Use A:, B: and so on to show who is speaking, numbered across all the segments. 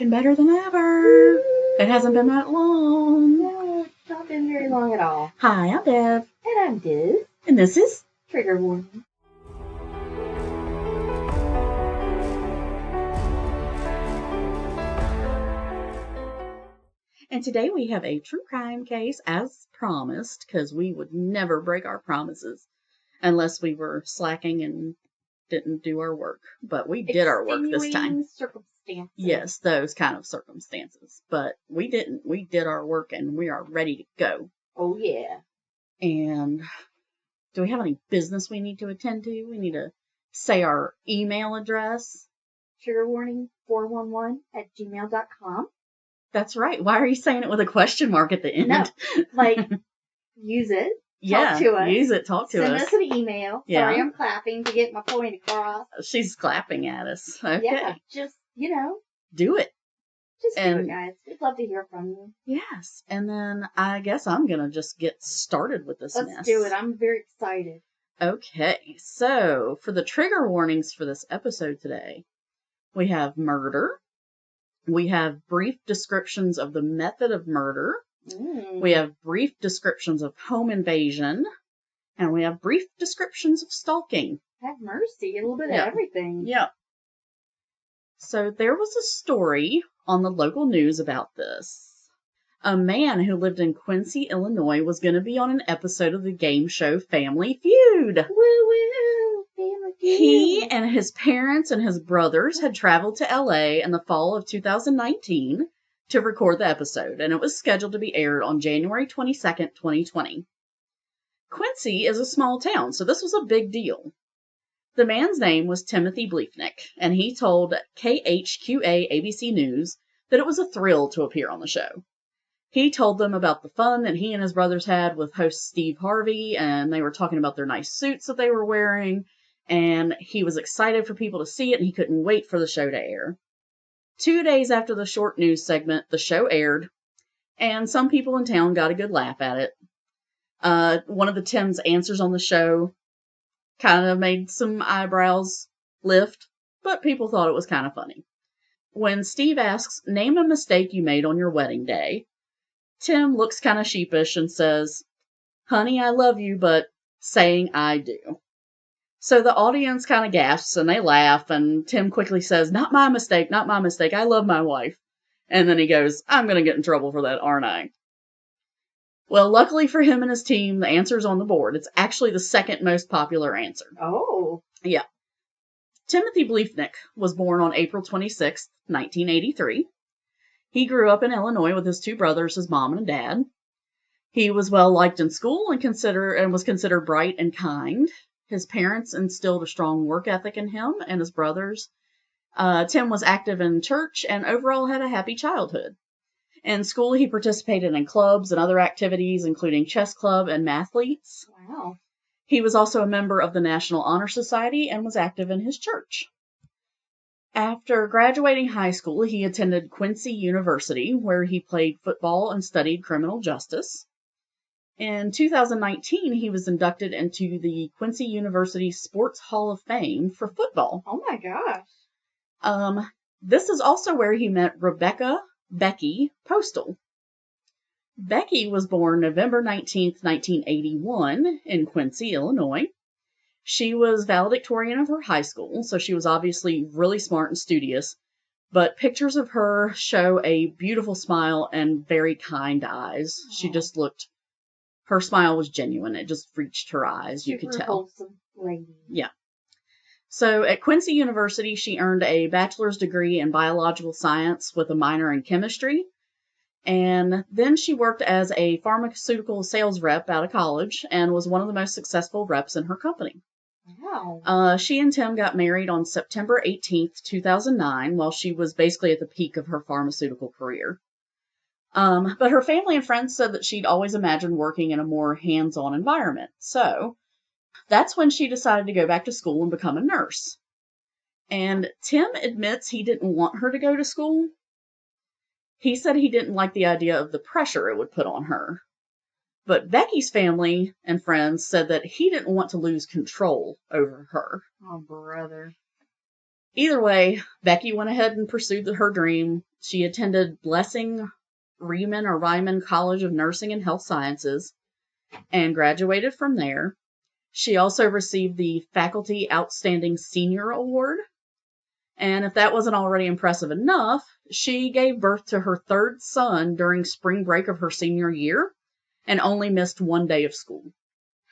A: looking better than ever.
B: Woo!
A: It hasn't been that long.
B: No, it's not been very long at all.
A: Hi, I'm Bev.
B: And I'm Diz.
A: And this is
B: Trigger Warning.
A: And today we have a true crime case, as promised, because we would never break our promises unless we were slacking and didn't do our work. But we did our work this time.
B: Circumstances.
A: Yes, those kind of circumstances. But we didn't. We did our work and we are ready to go.
B: Oh, yeah.
A: And do we have any business we need to attend to? We need to say our email address.
B: Triggerwarning411@gmail.com.
A: That's right. Why are you saying it with a question mark at the end?
B: No, use it.
A: Yeah,
B: talk to us.
A: Use it. Talk to us.
B: Send us an email.
A: Yeah.
B: Sorry, I'm clapping to get my point across.
A: She's clapping at us. Okay.
B: Yeah, just,
A: do it.
B: Just do it, guys. We'd love to hear from you.
A: Yes. And then I guess I'm going to just get started with this mess.
B: Let's do it. I'm very excited.
A: Okay. So, for the trigger warnings for this episode today, we have murder. We have brief descriptions of the method of murder. We have brief descriptions of home invasion. And we have brief descriptions of stalking.
B: Have mercy. A little bit of everything.
A: Yeah. So there was a story on the local news about this. A man who lived in Quincy, Illinois was going to be on an episode of the game show Family Feud.
B: Woo-woo! Family Feud.
A: He and his parents and his brothers had traveled to LA in the fall of 2019 to record the episode, and it was scheduled to be aired on January 22nd, 2020. Quincy is a small town, so this was a big deal. The man's name was Timothy Bliefnick, and he told KHQA ABC News that it was a thrill to appear on the show. He told them about the fun that he and his brothers had with host Steve Harvey, and they were talking about their nice suits that they were wearing, and he was excited for people to see it, and he couldn't wait for the show to air. 2 days after the short news segment, the show aired, and some people in town got a good laugh at it. One of the Tim's answers on the show kind of made some eyebrows lift, but people thought it was kind of funny. When Steve asks, "Name a mistake you made on your wedding day," Tim looks kind of sheepish and says, "Honey, I love you, but saying I do." So the audience kind of gasps and they laugh, and Tim quickly says, "Not my mistake, not my mistake. I love my wife." And then he goes, "I'm going to get in trouble for that, aren't I?" Well, luckily for him and his team, the answer's on the board. It's actually the second most popular answer.
B: Oh.
A: Yeah. Timothy Bliefnick was born on April 26, 1983. He grew up in Illinois with his two brothers, his mom and dad. He was well liked in school and was considered bright and kind. His parents instilled a strong work ethic in him and his brothers. Tim was active in church and overall had a happy childhood. In school, he participated in clubs and other activities, including chess club and mathletes.
B: Wow.
A: He was also a member of the National Honor Society and was active in his church. After graduating high school, he attended Quincy University, where he played football and studied criminal justice. In 2019, he was inducted into the Quincy University Sports Hall of Fame for football.
B: Oh my gosh.
A: This is also where he met Becky Postal. Becky was born November 19, 1981 in Quincy, Illinois. She was valedictorian of her high school, so she was obviously really smart and studious, but pictures of her show a beautiful smile and very kind eyes. Aww. She just her smile was genuine. It just reached her eyes, you could tell.
B: Wholesome lady.
A: Yeah. So at Quincy University, she earned a bachelor's degree in biological science with a minor in chemistry. And then she worked as a pharmaceutical sales rep out of college and was one of the most successful reps in her company.
B: Wow.
A: She and Tim got married on September 18th, 2009, while she was basically at the peak of her pharmaceutical career. But her family and friends said that she'd always imagined working in a more hands-on environment. So that's when she decided to go back to school and become a nurse. And Tim admits he didn't want her to go to school. He said he didn't like the idea of the pressure it would put on her. But Becky's family and friends said that he didn't want to lose control over her.
B: Oh, brother.
A: Either way, Becky went ahead and pursued her dream. She attended Ryman College of Nursing and Health Sciences and graduated from there. She also received the Faculty Outstanding Senior Award. And if that wasn't already impressive enough, she gave birth to her third son during spring break of her senior year and only missed one day of school.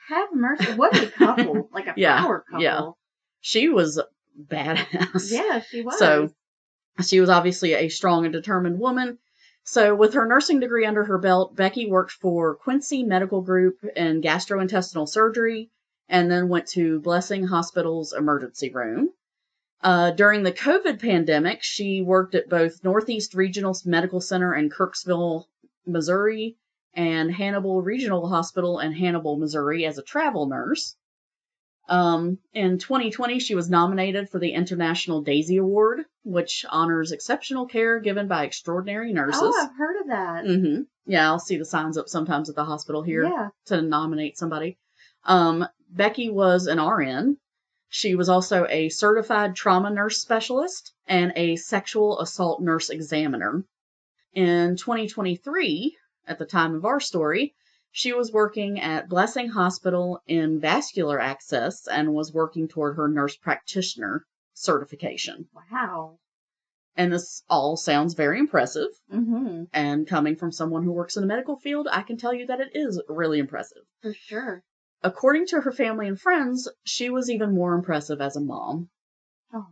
B: Have mercy. What a couple. Like a power couple.
A: Yeah. She was badass.
B: Yeah, she was.
A: So she was obviously a strong and determined woman. So with her nursing degree under her belt, Becky worked for Quincy Medical Group in gastrointestinal surgery and then went to Blessing Hospital's emergency room. During the COVID pandemic, she worked at both Northeast Regional Medical Center in Kirksville, Missouri, and Hannibal Regional Hospital in Hannibal, Missouri as a travel nurse. In 2020, she was nominated for the International Daisy Award, which honors exceptional care given by extraordinary nurses.
B: Oh, I've heard of that.
A: Mm-hmm. Yeah, I'll see the signs up sometimes at the hospital here to nominate somebody. Becky was an RN. She was also a certified trauma nurse specialist and a sexual assault nurse examiner. In 2023, at the time of our story, she was working at Blessing Hospital in vascular access and was working toward her nurse practitioner certification.
B: Wow.
A: And this all sounds very impressive.
B: Mm-hmm.
A: And coming from someone who works in the medical field, I can tell you that it is really impressive.
B: For sure.
A: According to her family and friends, she was even more impressive as a mom.
B: Oh.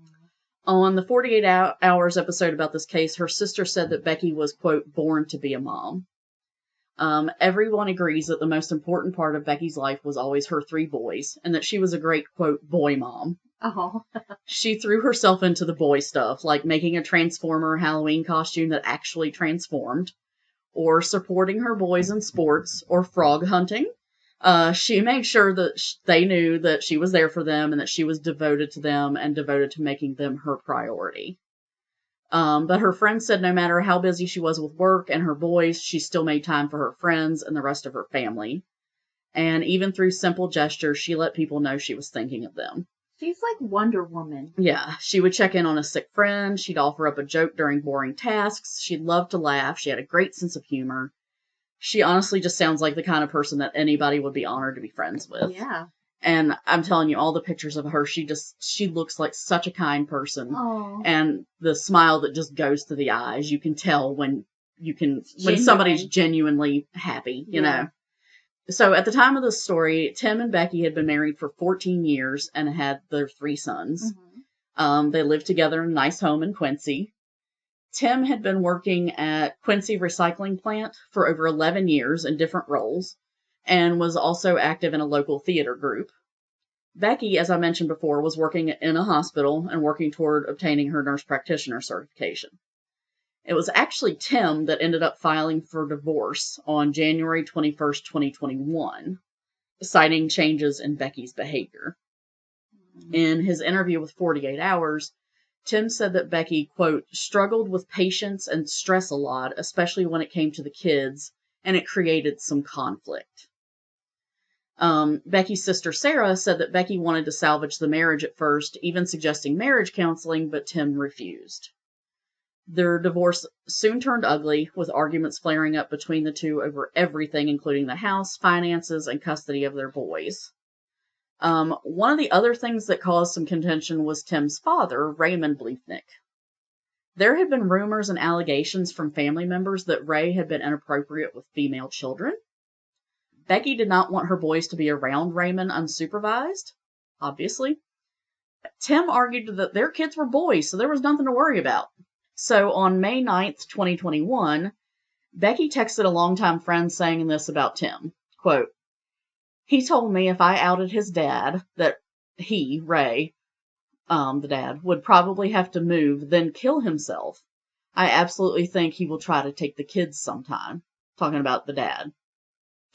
A: On the 48 Hours episode about this case, her sister said that Becky was, quote, born to be a mom. Everyone agrees that the most important part of Becky's life was always her 3 boys, and that she was a great, quote, boy mom.
B: Oh.
A: She threw herself into the boy stuff, like making a Transformer Halloween costume that actually transformed, or supporting her boys in sports, or frog hunting. She made sure that they knew that she was there for them and that she was devoted to them and devoted to making them her priority. But her friends said no matter how busy she was with work and her boys, she still made time for her friends and the rest of her family. And even through simple gestures, she let people know she was thinking of them.
B: She's like Wonder Woman.
A: Yeah, she would check in on a sick friend. She'd offer up a joke during boring tasks. She'd love to laugh. She had a great sense of humor. She honestly just sounds like the kind of person that anybody would be honored to be friends with.
B: Yeah.
A: And I'm telling you, all the pictures of her, she looks like such a kind person.
B: Aww.
A: And the smile that just goes to the eyes, you can tell when somebody's genuinely happy, you know. So at the time of this story, Tim and Becky had been married for 14 years and had their 3 sons. Mm-hmm. They lived together in a nice home in Quincy. Tim had been working at Quincy Recycling Plant for over 11 years in different roles and was also active in a local theater group. Becky, as I mentioned before, was working in a hospital and working toward obtaining her nurse practitioner certification. It was actually Tim that ended up filing for divorce on January 21st, 2021, citing changes in Becky's behavior. Mm-hmm. In his interview with 48 Hours, Tim said that Becky, quote, struggled with patience and stress a lot, especially when it came to the kids, and it created some conflict. Becky's sister Sarah said that Becky wanted to salvage the marriage at first, even suggesting marriage counseling, but Tim refused. Their divorce soon turned ugly, with arguments flaring up between the two over everything, including the house, finances, and custody of their boys. One of the other things that caused some contention was Tim's father, Raymond Bliefnick. There had been rumors and allegations from family members that Ray had been inappropriate with female children. Becky did not want her boys to be around Raymond unsupervised, obviously. Tim argued that their kids were boys, so there was nothing to worry about. So on May 9th, 2021, Becky texted a longtime friend saying this about Tim, quote, he told me if I outed his dad, that he, Ray, the dad, would probably have to move, then kill himself. I absolutely think he will try to take the kids sometime. Talking about the dad.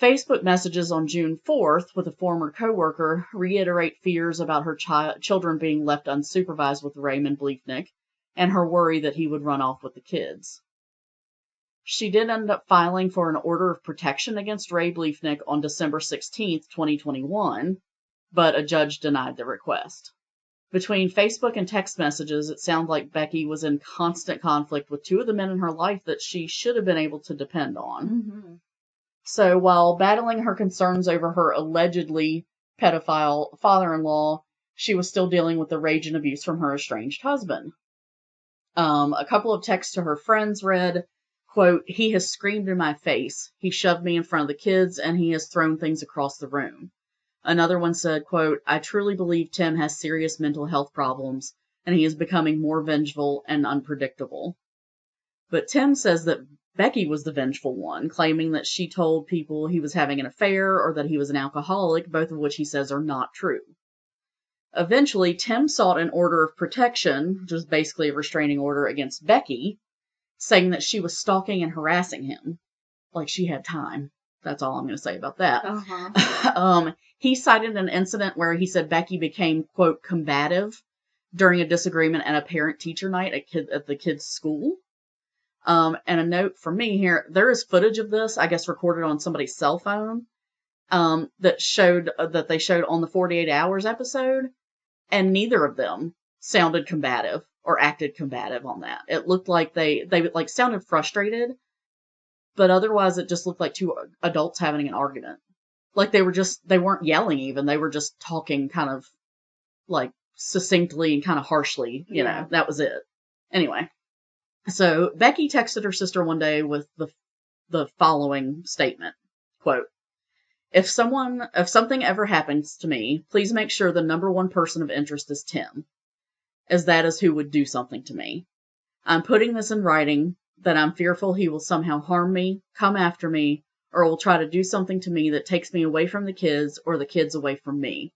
A: Facebook messages on June 4th with a former coworker reiterate fears about her children being left unsupervised with Raymond Bliefnick and her worry that he would run off with the kids. She did end up filing for an order of protection against Ray Bliefnick on December 16th, 2021, but a judge denied the request. Between Facebook and text messages, it sounds like Becky was in constant conflict with two of the men in her life that she should have been able to depend on.
B: Mm-hmm.
A: So while battling her concerns over her allegedly pedophile father-in-law, she was still dealing with the rage and abuse from her estranged husband. A couple of texts to her friends read, quote, "He has screamed in my face. He shoved me in front of the kids, and he has thrown things across the room." Another one said, quote, "I truly believe Tim has serious mental health problems, and he is becoming more vengeful and unpredictable." But Tim says that Becky was the vengeful one, claiming that she told people he was having an affair or that he was an alcoholic, both of which he says are not true. Eventually, Tim sought an order of protection, which was basically a restraining order against Becky, saying that she was stalking and harassing him. Like she had time. That's all I'm going to say about that.
B: Uh-huh.
A: He cited an incident where he said Becky became, quote, combative during a disagreement at a parent-teacher night at the kid's school. And a note from me here, there is footage of this, I guess recorded on somebody's cell phone, that they showed on the 48 Hours episode, and neither of them sounded combative or acted combative on that. It looked like they like sounded frustrated, but otherwise it just looked like two adults having an argument. Like they weren't yelling even, they were just talking kind of like succinctly and kind of harshly, you know, that was it. Anyway, so Becky texted her sister one day with the following statement, quote, If something ever happens to me, please make sure the number one person of interest is Tim, as that is who would do something to me. I'm putting this in writing that I'm fearful he will somehow harm me, come after me, or will try to do something to me that takes me away from the kids or the kids away from me.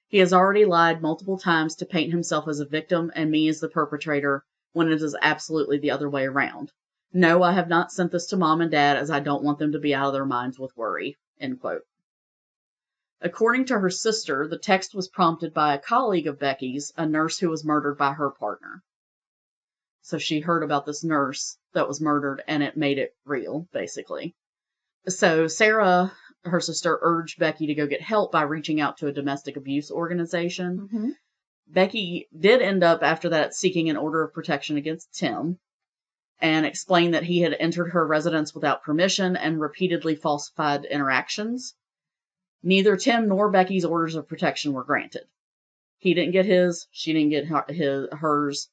A: He has already lied multiple times to paint himself as a victim and me as the perpetrator when it is absolutely the other way around. No, I have not sent this to Mom and Dad as I don't want them to be out of their minds with worry." End quote. According to her sister, the text was prompted by a colleague of Becky's, a nurse who was murdered by her partner. So she heard about this nurse that was murdered, and it made it real, basically. So Sarah, her sister, urged Becky to go get help by reaching out to a domestic abuse organization.
B: Mm-hmm.
A: Becky did end up, after that, seeking an order of protection against Tim, and explained that he had entered her residence without permission and repeatedly falsified interactions. Neither Tim nor Becky's orders of protection were granted. He didn't get his, she didn't get hers.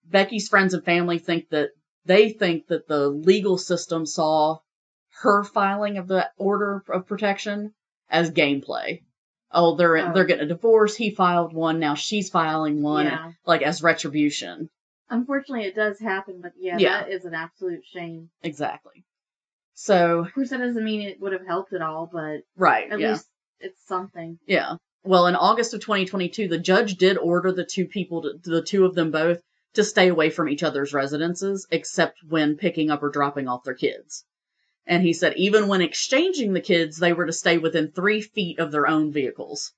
A: Becky's friends and family think that the legal system saw her filing of the order of protection as gameplay. Oh, they're getting a divorce. He filed one. Now she's filing one, like as retribution.
B: Unfortunately, it does happen, but that is an absolute shame.
A: Exactly. So,
B: of course, that doesn't mean it would have helped at all, but at least it's something.
A: Yeah. Well, in August of 2022, the judge did order the two of them both, to stay away from each other's residences, except when picking up or dropping off their kids. And he said even when exchanging the kids, they were to stay within 3 feet of their own vehicles,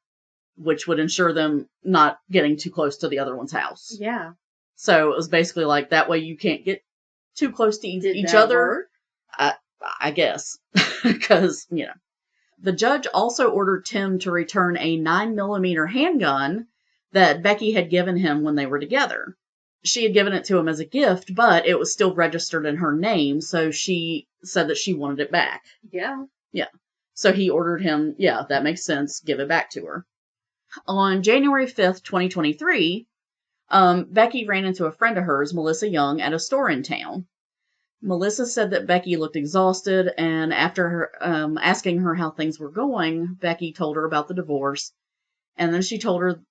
A: which would ensure them not getting too close to the other one's house.
B: Yeah.
A: So it was basically like, that way you can't get too close to each other.
B: Work?
A: I guess. Because, The judge also ordered Tim to return a 9mm handgun that Becky had given him when they were together. She had given it to him as a gift, but it was still registered in her name, so she said that she wanted it back.
B: Yeah.
A: Yeah. So he ordered him, that makes sense, give it back to her. On January 5th, 2023, Becky ran into a friend of hers, Melissa Young, at a store in town. Melissa said that Becky looked exhausted, and after her asking her how things were going, Becky told her about the divorce. And then she told her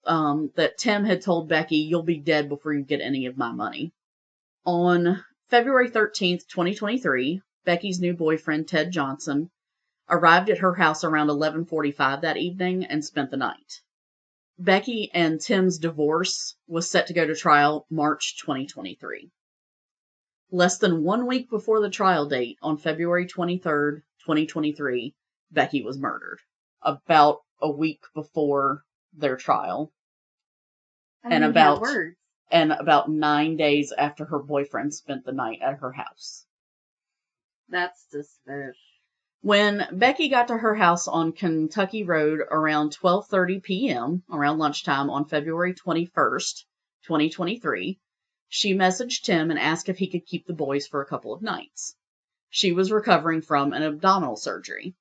A: that Tim had told Becky, "You'll be dead before you get any of my money." On February 13th, 2023, Becky's new boyfriend, Ted Johnson, arrived at her house around 11:45 that evening and spent the night. Becky and Tim's divorce was set to go to trial March 2023. Less than 1 week before the trial date, on February 23rd, 2023, Becky was murdered. About a week before their trial. And about 9 days after her boyfriend spent the night at her house.
B: That's suspicious.
A: When Becky got to her house on Kentucky Road around 12:30 p.m., around lunchtime on February 21st, 2023, she messaged Tim and asked if he could keep the boys for a couple of nights. She was recovering from an abdominal surgery.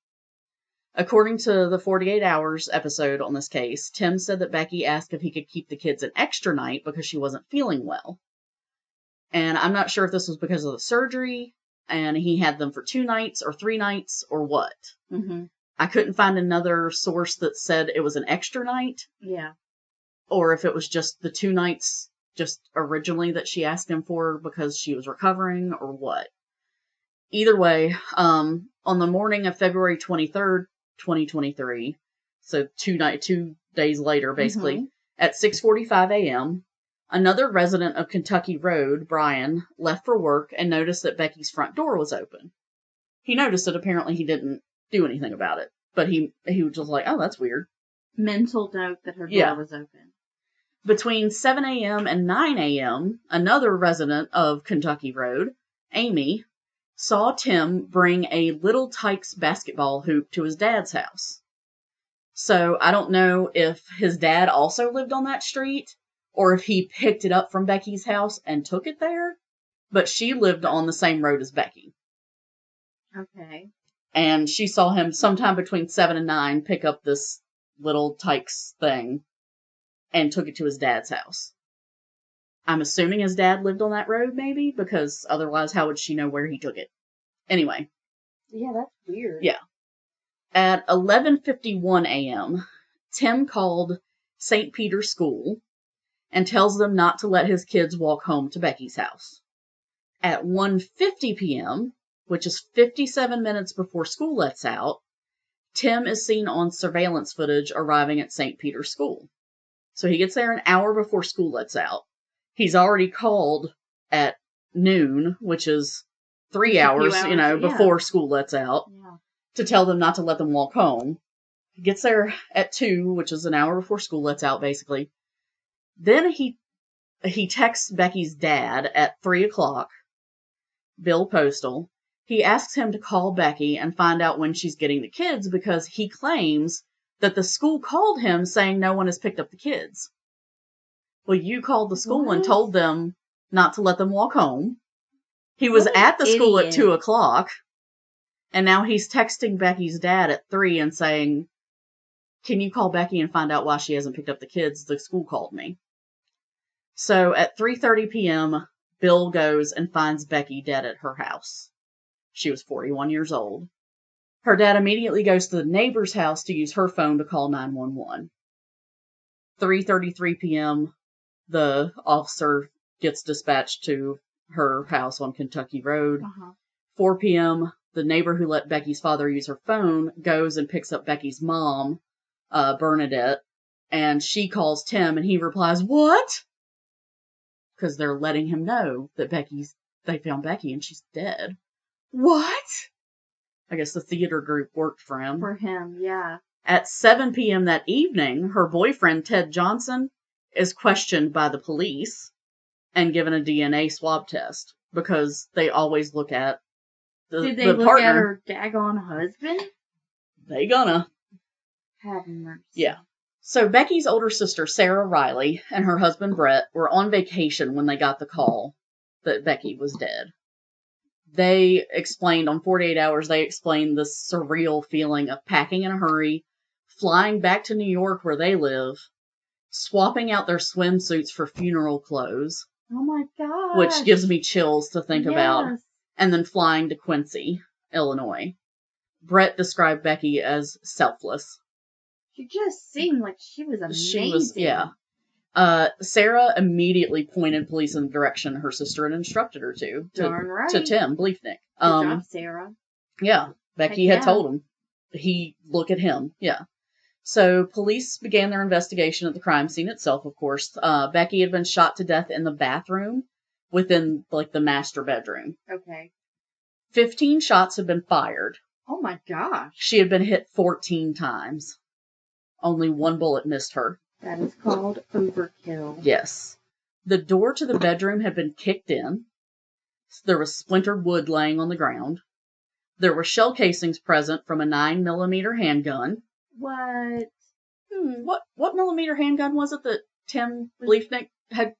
A: According to the 48 Hours episode on this case, Tim said that Becky asked if he could keep the kids an extra night because she wasn't feeling well. And I'm not sure if this was because of the surgery, and he had them for 2 nights or 3 nights or what.
B: Mm-hmm.
A: I couldn't find another source that said it was an extra night.
B: Yeah. Or
A: if it was just the 2 nights just originally that she asked him for because she was recovering or what. Either way, on the morning of February 23rd, 2023, so 2 days later, basically, at 6:45 a.m., another resident of Kentucky Road, Brian, left for work and noticed that Becky's front door was open. He noticed it. Apparently, he didn't do anything about it, but he was just like, oh, that's weird.
B: Mental note that her door was open.
A: Between 7 a.m. and 9 a.m., another resident of Kentucky Road, Amy, saw Tim bring a Little Tykes basketball hoop to his dad's house. So I don't know if his dad also lived on that street, or if he picked it up from Becky's house and took it there, but she lived on the same road as Becky.
B: Okay.
A: And she saw him sometime between 7 and 9 pick up this Little Tykes thing and took it to his dad's house. I'm assuming his dad lived on that road, maybe, because otherwise how would she know where he took it? Anyway.
B: Yeah, that's weird.
A: Yeah. At 11:51 a.m., Tim called St. Peter's School and tells them not to let his kids walk home to Becky's house. At 1:50 p.m., which is 57 minutes before school lets out, Tim is seen on surveillance footage arriving at St. Peter's School. So he gets there an hour before school lets out. He's already called at noon, which is 3 hours, before school lets out, to tell them not to let them walk home. He gets there at 2, which is an hour before school lets out, basically. Then he texts Becky's dad at 3 o'clock, Bill Postal. He asks him to call Becky and find out when she's getting the kids because he claims that the school called him saying no one has picked up the kids. Well, you called the school and told them not to let them walk home. He was at the school at 2 o'clock, and now he's texting Becky's dad at 3 and saying, can you call Becky and find out why she hasn't picked up the kids? The school called me. So at 3:30 p.m., Bill goes and finds Becky dead at her house. She was 41 years old. Her dad immediately goes to the neighbor's house to use her phone to call 911. 3:33 p.m., the officer gets dispatched to her house on Kentucky Road. 4 p.m., the neighbor who let Becky's father use her phone goes and picks up Becky's mom, Bernadette, and she calls Tim, and he replies, what? Because they're letting him know that they found Becky and she's dead. What? I guess the theater group worked for him.
B: For him, yeah.
A: At 7 p.m. that evening, her boyfriend, Ted Johnson, is questioned by the police and given a DNA swab test because they always look at the partner.
B: Did they look at her daggone husband?
A: They gonna.
B: Have mercy.
A: Yeah. So Becky's older sister, Sarah Riley, and her husband, Brett, were on vacation when they got the call that Becky was dead. They explained on 48 Hours, the surreal feeling of packing in a hurry, flying back to New York where they live, swapping out their swimsuits for funeral clothes.
B: Oh my gosh.
A: Which gives me chills to think about. And then flying to Quincy, Illinois. Brett described Becky as selfless.
B: She just seemed like she was amazing.
A: She was, yeah. Sarah immediately pointed police in the direction her sister had instructed her to.
B: Darn right.
A: To Tim Bliefnick.
B: Good job, Sarah.
A: Yeah. Becky had told him. Look at him. Yeah. So police began their investigation at the crime scene itself, of course. Becky had been shot to death in the bathroom within, the master bedroom.
B: Okay.
A: 15 shots had been fired.
B: Oh my gosh.
A: She had been hit 14 times. Only one bullet missed her.
B: That is called overkill.
A: Yes. The door to the bedroom had been kicked in. There was splintered wood laying on the ground. There were shell casings present from a 9mm handgun.
B: What?
A: What millimeter handgun was it that Tim Bliefnick had?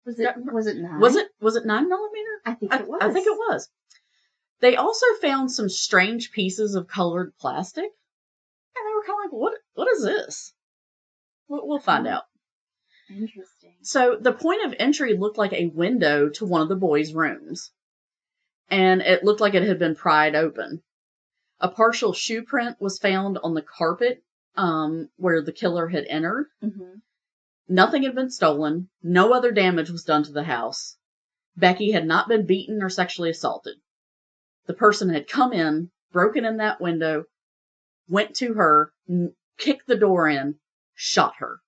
B: Was it 9?
A: Was it 9mm?
B: I think it was.
A: I think it was. They also found some strange pieces of colored plastic, and they were kind of like, "What is this?" We'll find out.
B: Interesting.
A: So the point of entry looked like a window to one of the boys' rooms, and it looked like it had been pried open. A partial shoe print was found on the carpet where the killer had entered.
B: Mm-hmm.
A: Nothing had been stolen. No other damage was done to the house. Becky had not been beaten or sexually assaulted. The person had come in, broken in that window, went to her, kicked the door in, shot her.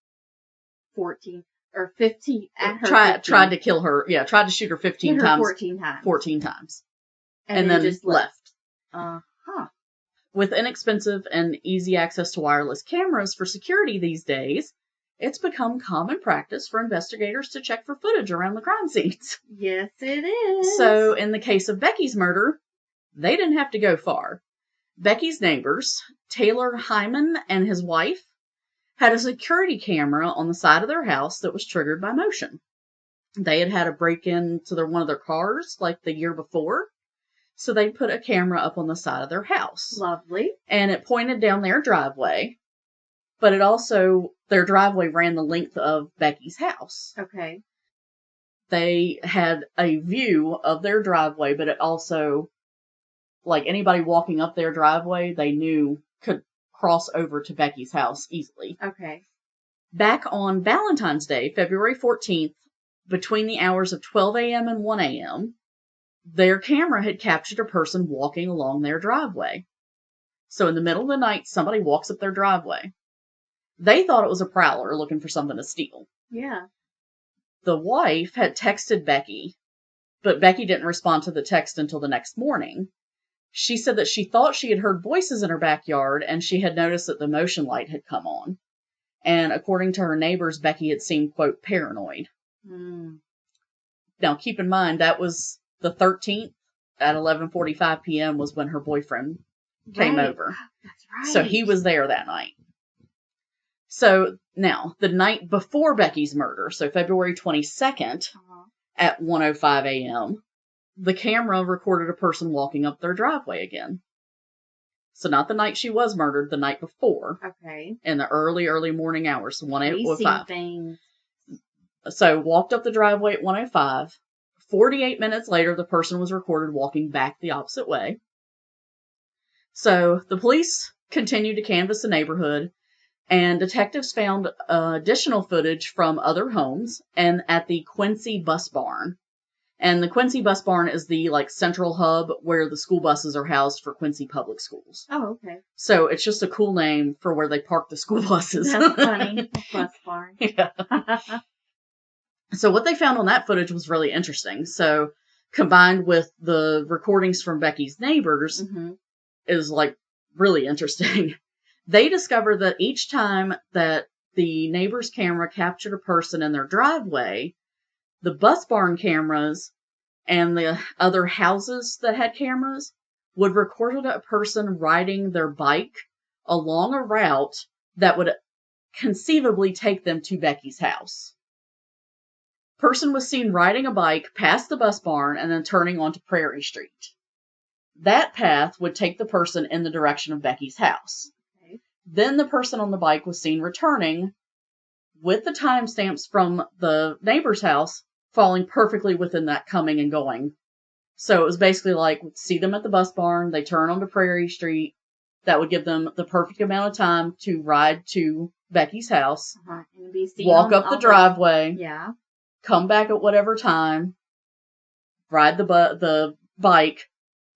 B: 14 or 15 at her.
A: Tried to kill her. Yeah, tried to shoot her 15 times.
B: 14 times.
A: 14 times.
B: And then just
A: left.
B: Uh-huh.
A: With inexpensive and easy access to wireless cameras for security these days, it's become common practice for investigators to check for footage around the crime scenes.
B: Yes, it is.
A: So, in the case of Becky's murder, they didn't have to go far. Becky's neighbors, Taylor Hyman and his wife, had a security camera on the side of their house that was triggered by motion. They had a break-in to one of their cars like the year before, so they put a camera up on the side of their house.
B: Lovely.
A: And it pointed down their driveway, but their driveway ran the length of Becky's house.
B: Okay.
A: They had a view of their driveway, but it also, like anybody walking up their driveway, they knew could cross over to Becky's house easily.
B: Okay.
A: Back on Valentine's Day, February 14th, between the hours of 12 a.m. and 1 a.m., their camera had captured a person walking along their driveway. So in the middle of the night, somebody walks up their driveway. They thought it was a prowler looking for something to steal.
B: Yeah.
A: The wife had texted Becky, but Becky didn't respond to the text until the next morning. She said that she thought she had heard voices in her backyard, and she had noticed that the motion light had come on. And according to her neighbors, Becky had seemed, quote, paranoid. Now, keep in mind, that was the 13th at 11:45 p.m. was when her boyfriend came over.
B: That's right.
A: So he was there that night. So now, the night before Becky's murder, so February 22nd at 1:05 a.m., the camera recorded a person walking up their driveway again. So not the night she was murdered, the night before.
B: Okay.
A: In the early morning hours, 1:05.
B: Things.
A: So walked up the driveway at 1:05. 48 minutes later, the person was recorded walking back the opposite way. So the police continued to canvass the neighborhood, and detectives found additional footage from other homes and at the Quincy Bus Barn. And the Quincy Bus Barn is the central hub where the school buses are housed for Quincy Public Schools.
B: Oh, okay.
A: So it's just a cool name for where they park the school buses.
B: That's funny. Bus barn.
A: Yeah. So what they found on that footage was really interesting. So combined with the recordings from Becky's neighbors is really interesting. They discovered that each time that the neighbor's camera captured a person in their driveway, the bus barn cameras and the other houses that had cameras would record a person riding their bike along a route that would conceivably take them to Becky's house. Person was seen riding a bike past the bus barn and then turning onto Prairie Street. That path would take the person in the direction of Becky's house. Okay. Then the person on the bike was seen returning with the timestamps from the neighbor's house falling perfectly within that coming and going. So it was basically see them at the bus barn, they turn onto Prairie Street. That would give them the perfect amount of time to ride to Becky's house,
B: and be seen
A: walk up the driveway,
B: yeah,
A: come back at whatever time, ride the bike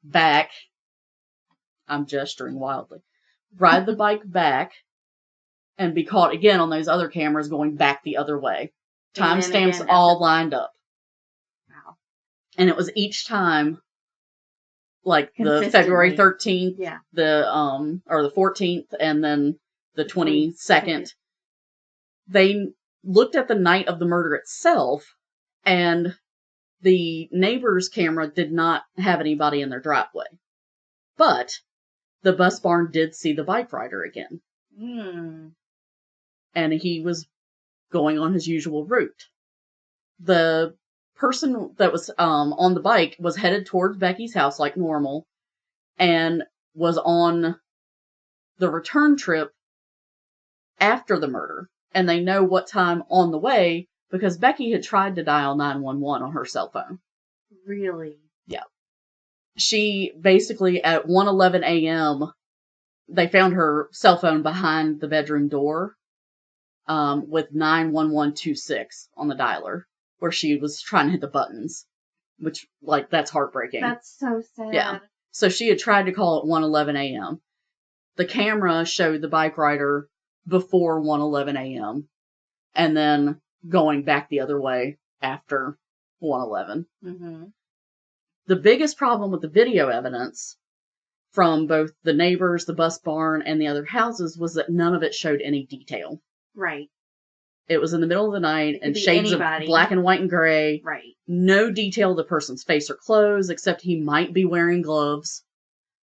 A: back. I'm gesturing wildly. Ride the bike back and be caught again on those other cameras going back the other way. Timestamps all lined up.
B: Wow.
A: And it was each time the February 13th, or the 14th, and then the 22nd. They looked at the night of the murder itself, and the neighbor's camera did not have anybody in their driveway. But the bus barn did see the bike rider again. And he was going on his usual route. The person that was on the bike was headed towards Becky's house like normal and was on the return trip after the murder. And they know what time on the way because Becky had tried to dial 911 on her cell phone.
B: Really?
A: Yeah. She basically, at 1:11 a.m., they found her cell phone behind the bedroom door with 91126 on the dialer, where she was trying to hit the buttons, which, like, that's heartbreaking.
B: That's so sad.
A: Yeah. So she had tried to call at 1:11 a.m. The camera showed the bike rider before 1:11 a.m. and then going back the other way after 1:11.
B: Mm-hmm.
A: The biggest problem with the video evidence from both the neighbors, the bus barn, and the other houses was that none of it showed any detail.
B: Right.
A: It was in the middle of the night and shades of black and white and gray.
B: Right.
A: No detail of the person's face or clothes, except he might be wearing gloves.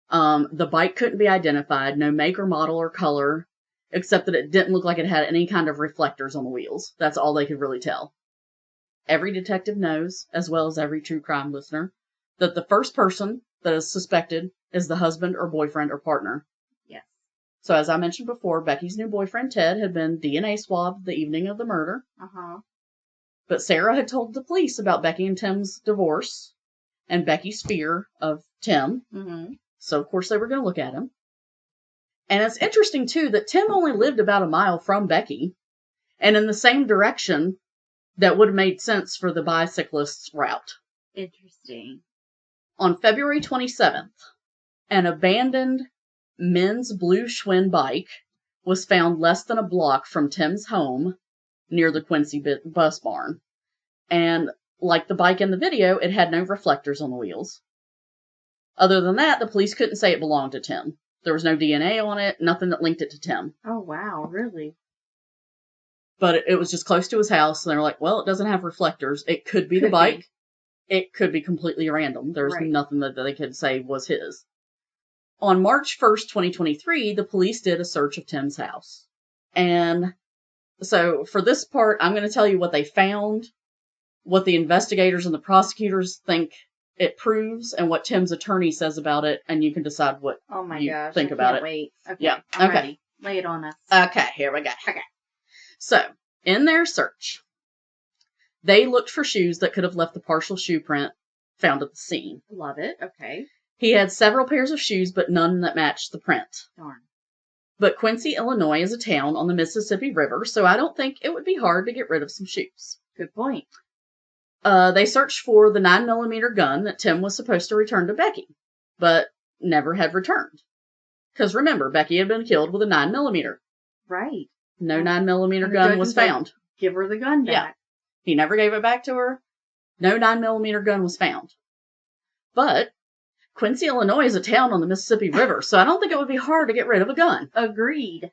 A: The bike couldn't be identified. No make or model or color, except that it didn't look like it had any kind of reflectors on the wheels. That's all they could really tell. Every detective knows, as well as every true crime listener, that the first person that is suspected is the husband or boyfriend or partner.
B: Yes.
A: So as I mentioned before, Becky's new boyfriend, Ted, had been DNA swabbed the evening of the murder.
B: Uh-huh.
A: But Sarah had told the police about Becky and Tim's divorce and Becky's fear of Tim.
B: Mm-hmm.
A: So, of course, they were going to look at him. And it's interesting, too, that Tim only lived about a mile from Becky and in the same direction that would have made sense for the bicyclist's route.
B: Interesting.
A: On February 27th, an abandoned men's blue Schwinn bike was found less than a block from Tim's home near the Quincy bus barn. And like the bike in the video, it had no reflectors on the wheels. Other than that, the police couldn't say it belonged to Tim. There was no DNA on it, nothing that linked it to Tim.
B: Oh, wow, really?
A: But it was just close to his house, and they're like, well, it doesn't have reflectors. It could be the bike. It could be completely random. There's nothing that they could say was his. On March 1st, 2023, the police did a search of Tim's house. And so for this part, I'm going to tell you what they found, what the investigators and the prosecutors think it proves, and what Tim's attorney says about it, and you can decide what you think about it.
B: Wait. Okay.
A: Yeah.
B: I'm ready. Lay it on us.
A: Okay, here we go.
B: Okay.
A: So, in their search, they looked for shoes that could have left the partial shoe print found at the scene.
B: Love it. Okay.
A: He had several pairs of shoes, but none that matched the print.
B: Darn.
A: But Quincy, Illinois is a town on the Mississippi River, so I don't think it would be hard to get rid of some shoes.
B: Good point.
A: They searched for the 9mm gun that Tim was supposed to return to Becky, but never had returned. Because remember, Becky had been killed with a 9mm.
B: Right.
A: No 9mm gun was found.
B: Give her the gun back.
A: Yeah. He never gave it back to her. No 9mm gun was found. But Quincy, Illinois is a town on the Mississippi River, so I don't think it would be hard to get rid of a gun.
B: Agreed.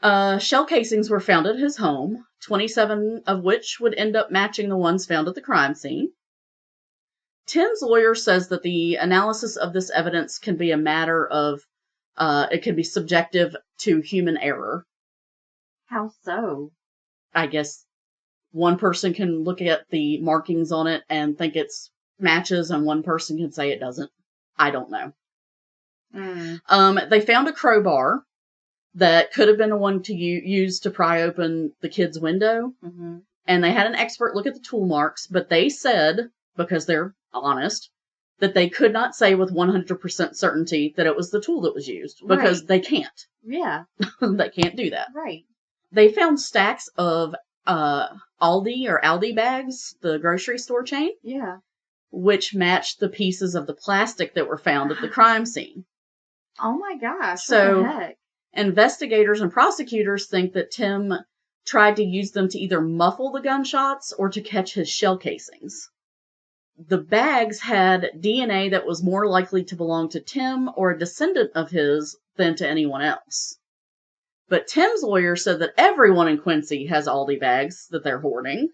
A: Shell casings were found at his home, 27 of which would end up matching the ones found at the crime scene. Tim's lawyer says that the analysis of this evidence can be a matter of, it can be subjective to human error.
B: How so?
A: I guess one person can look at the markings on it and think it's matches, and one person can say it doesn't. I don't know. They found a crowbar that could have been the one to use to pry open the kid's window.
B: Mm-hmm.
A: And they had an expert look at the tool marks, but they said, because they're honest, that they could not say with 100% certainty that it was the tool that was used, because they can't.
B: Yeah.
A: They can't do that.
B: Right.
A: They found stacks of Aldi bags, the grocery store chain.
B: Yeah.
A: Which matched the pieces of the plastic that were found at the crime scene.
B: Oh my gosh.
A: So,
B: what the heck?
A: Investigators and prosecutors think that Tim tried to use them to either muffle the gunshots or to catch his shell casings. The bags had DNA that was more likely to belong to Tim or a descendant of his than to anyone else. But Tim's lawyer said that everyone in Quincy has Aldi bags that they're hoarding.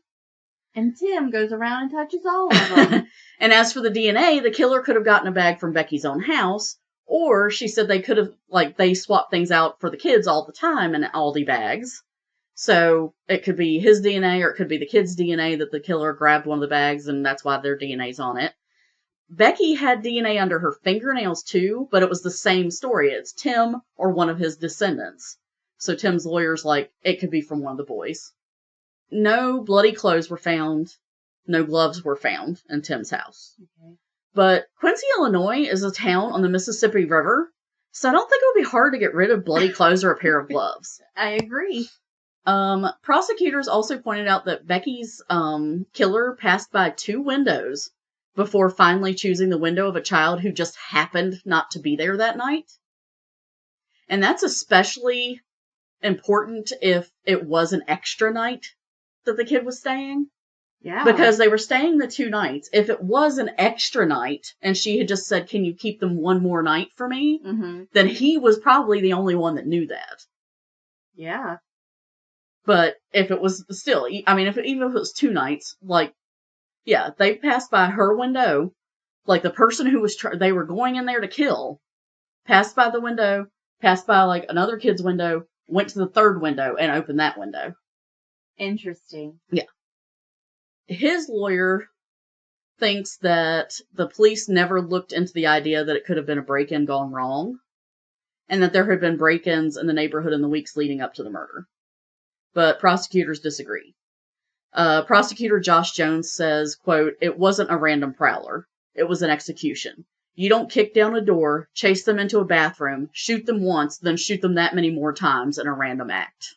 B: And Tim goes around and touches all of them.
A: And as for the DNA, the killer could have gotten a bag from Becky's own house, Or she said they could have, they swapped things out for the kids all the time in Aldi bags. So it could be his DNA or it could be the kid's DNA that the killer grabbed one of the bags and that's why their DNA's on it. Becky had DNA under her fingernails too, but it was the same story. It's Tim or one of his descendants. So Tim's lawyer's like, it could be from one of the boys. No bloody clothes were found. No gloves were found in Tim's house. Okay. But Quincy, Illinois is a town on the Mississippi River, so I don't think it would be hard to get rid of bloody clothes or a pair of gloves.
B: I agree.
A: Prosecutors also pointed out that Becky's killer passed by 2 windows before finally choosing the window of a child who just happened not to be there that night. And that's especially important if it was an extra night that the kid was staying.
B: Yeah.
A: Because they were staying the 2 nights. If it was an extra night and she had just said, can you keep them one more night for me?
B: Mm-hmm.
A: Then he was probably the only one that knew that.
B: Yeah.
A: But if it was still, I mean, even if it was 2 nights, yeah, they passed by her window. The person who was, they were going in there to kill, passed by the window, passed by another kid's window, went to the 3rd window and opened that window.
B: Interesting.
A: Yeah. His lawyer thinks that the police never looked into the idea that it could have been a break-in gone wrong, and that there had been break-ins in the neighborhood in the weeks leading up to the murder. But prosecutors disagree. Prosecutor Josh Jones says, quote, "It wasn't a random prowler. It was an execution. You don't kick down a door, chase them into a bathroom, shoot them once, then shoot them that many more times in a random act.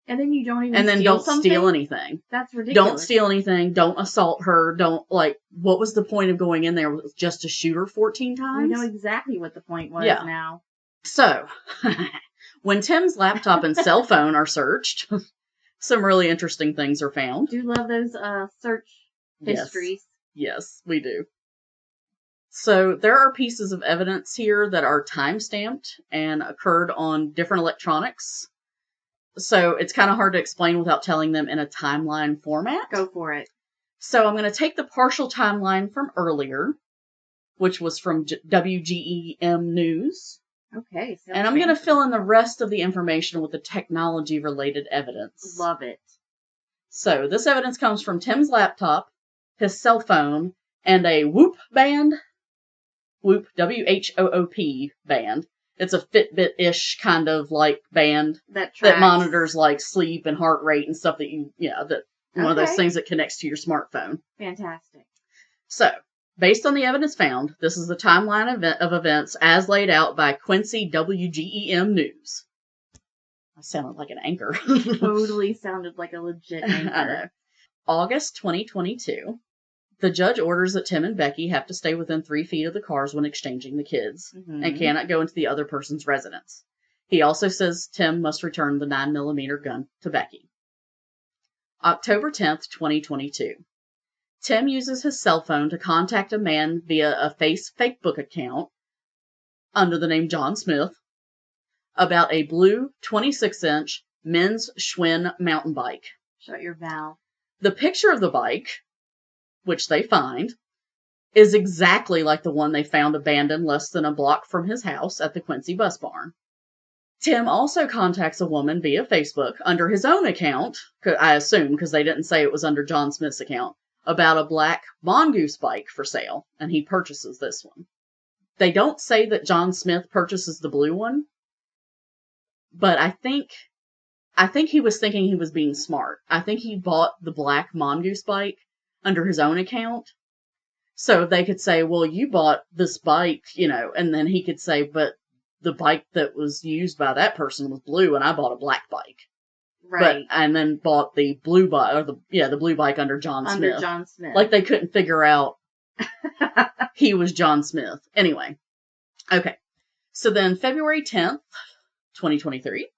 B: And then you don't even
A: and then
B: steal
A: don't
B: something?
A: steal anything.
B: That's ridiculous.
A: Don't steal anything. Don't assault her. Don't, what was the point of going in there? Just to shoot her 14 times?
B: We know exactly what the point was now.
A: So, when Tim's laptop and cell phone are searched, some really interesting things are found.
B: Do love those search histories.
A: Yes, we do. So, there are pieces of evidence here that are time-stamped and occurred on different electronics. So it's kind of hard to explain without telling them in a timeline format.
B: Go for it.
A: So I'm going to take the partial timeline from earlier, which was from WGEM News.
B: Okay.
A: And I'm going to fill in the rest of the information with the technology-related evidence.
B: Love it.
A: So this evidence comes from Tim's laptop, his cell phone, and a Whoop band. Whoop, W-H-O-O-P band. It's a Fitbit-ish kind of band that monitors sleep and heart rate and stuff one of those things that connects to your smartphone.
B: Fantastic.
A: So, based on the evidence found, this is the timeline of events as laid out by Quincy WGEM News. I sounded like an anchor.
B: Totally sounded like a legit anchor.
A: I know. August 2022. The judge orders that Tim and Becky have to stay within 3 feet of the cars when exchanging the kids, and cannot go into the other person's residence. He also says Tim must return the 9mm gun to Becky. October 10th, 2022. Tim uses his cell phone to contact a man via a Facebook account under the name John Smith about a blue 26-inch men's Schwinn mountain bike.
B: Shut your valve.
A: The picture of the bike, which they find, is exactly like the one they found abandoned less than a block from his house at the Quincy bus barn. Tim also contacts a woman via Facebook under his own account, I assume because they didn't say it was under John Smith's account, about a black Mongoose bike for sale, and he purchases this one. They don't say that John Smith purchases the blue one, but I think he was thinking he was being smart. I think he bought the black Mongoose bike under his own account. So they could say, well, you bought this bike, and then he could say, but the bike that was used by that person was blue and I bought a black bike.
B: Right.
A: And then bought the blue bike, or the blue bike under John Smith.
B: Under John Smith.
A: They couldn't figure out he was John Smith. Anyway. Okay. So then February 10th, 2023,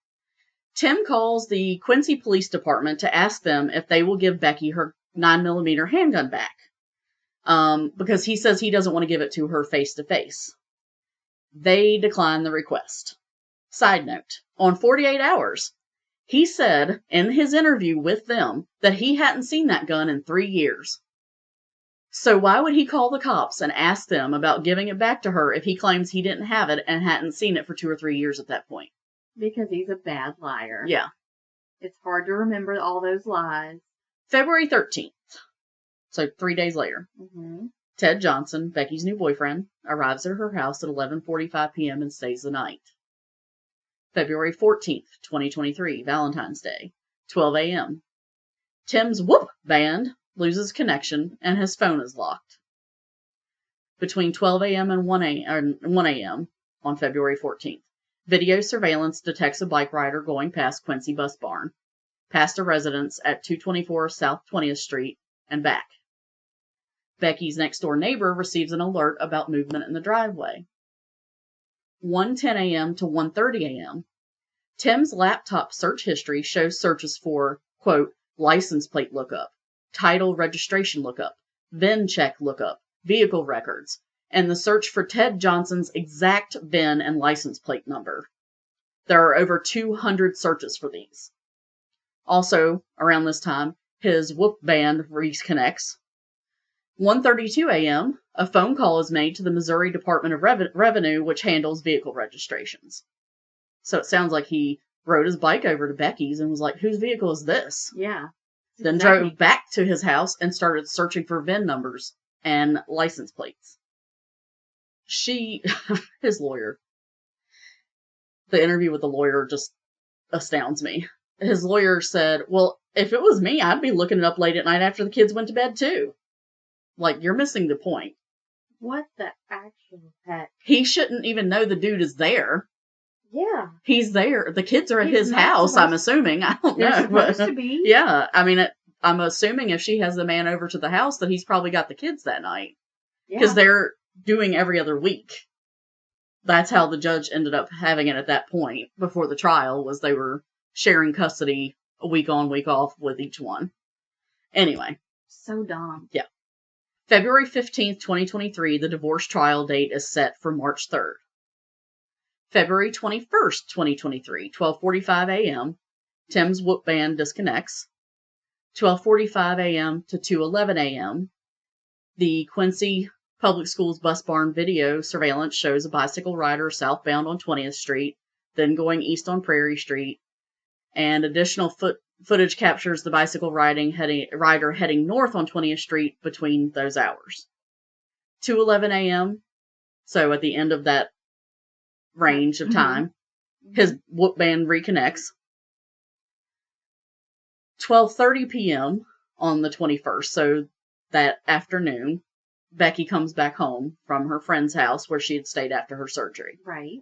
A: Tim calls the Quincy Police Department to ask them if they will give Becky her 9mm handgun back. Because he says he doesn't want to give it to her face to face. They decline the request. Side note, on 48 Hours, he said in his interview with them that he hadn't seen that gun in 3 years. So why would he call the cops and ask them about giving it back to her if he claims he didn't have it and hadn't seen it for 2 or 3 years at that point?
B: Because he's a bad liar.
A: Yeah.
B: It's hard to remember all those lies.
A: February 13th. So 3 days later.
B: Mm-hmm.
A: Ted Johnson, Becky's new boyfriend, arrives at her house at 11:45 p.m. and stays the night. February 14th, 2023, Valentine's Day, 12 a.m. Tim's Whoop Band loses connection and his phone is locked. Between 12 a.m. and 1 a.m. on February 14th, video surveillance detects a bike rider going past Quincy Bus Barn, past a residence at 224 South 20th Street, and back. Becky's next-door neighbor receives an alert about movement in the driveway. 1:10 a.m. to 1:30 a.m., Tim's laptop search history shows searches for, quote, license plate lookup, title registration lookup, VIN check lookup, vehicle records, and the search for Ted Johnson's exact VIN and license plate number. There are over 200 searches for these. Also, around this time, his Whoop Band reconnects. 1:32 a.m., a phone call is made to the Missouri Department of Revenue, which handles vehicle registrations. So it sounds like he rode his bike over to Becky's and was like, whose vehicle is this?
B: Yeah.
A: Then drove back to his house and started searching for VIN numbers and license plates. His lawyer. The interview with the lawyer just astounds me. His lawyer said, well, if it was me, I'd be looking it up late at night after the kids went to bed too. Like, you're missing the point.
B: What the actual heck?
A: He shouldn't even know the dude is there.
B: Yeah.
A: He's there. The kids are at his house, I'm assuming. I don't know.
B: They're supposed to be.
A: Yeah. I mean, I'm assuming if she has the man over to the house that he's probably got the kids that night. Because they're doing every other week. That's how the judge ended up having it at that point before the trial, was they were sharing custody a week on, week off with each one. Anyway.
B: So dumb.
A: Yeah. February 15th, 2023, the divorce trial date is set for March 3rd. February 21st, 2023, 12:45 a.m., Tim's Whoop Band disconnects. 12:45 a.m. to 2:11 a.m., the Quincy Public Schools bus barn video surveillance shows a bicycle rider southbound on 20th Street, then going east on Prairie Street, and additional footage captures the bicycle rider heading north on 20th Street between those hours. 2:11 a.m., so at the end of that range of time, his Whoop Band reconnects. 12:30 p.m. on the 21st, so that afternoon, Becky comes back home from her friend's house where she had stayed after her surgery.
B: Right.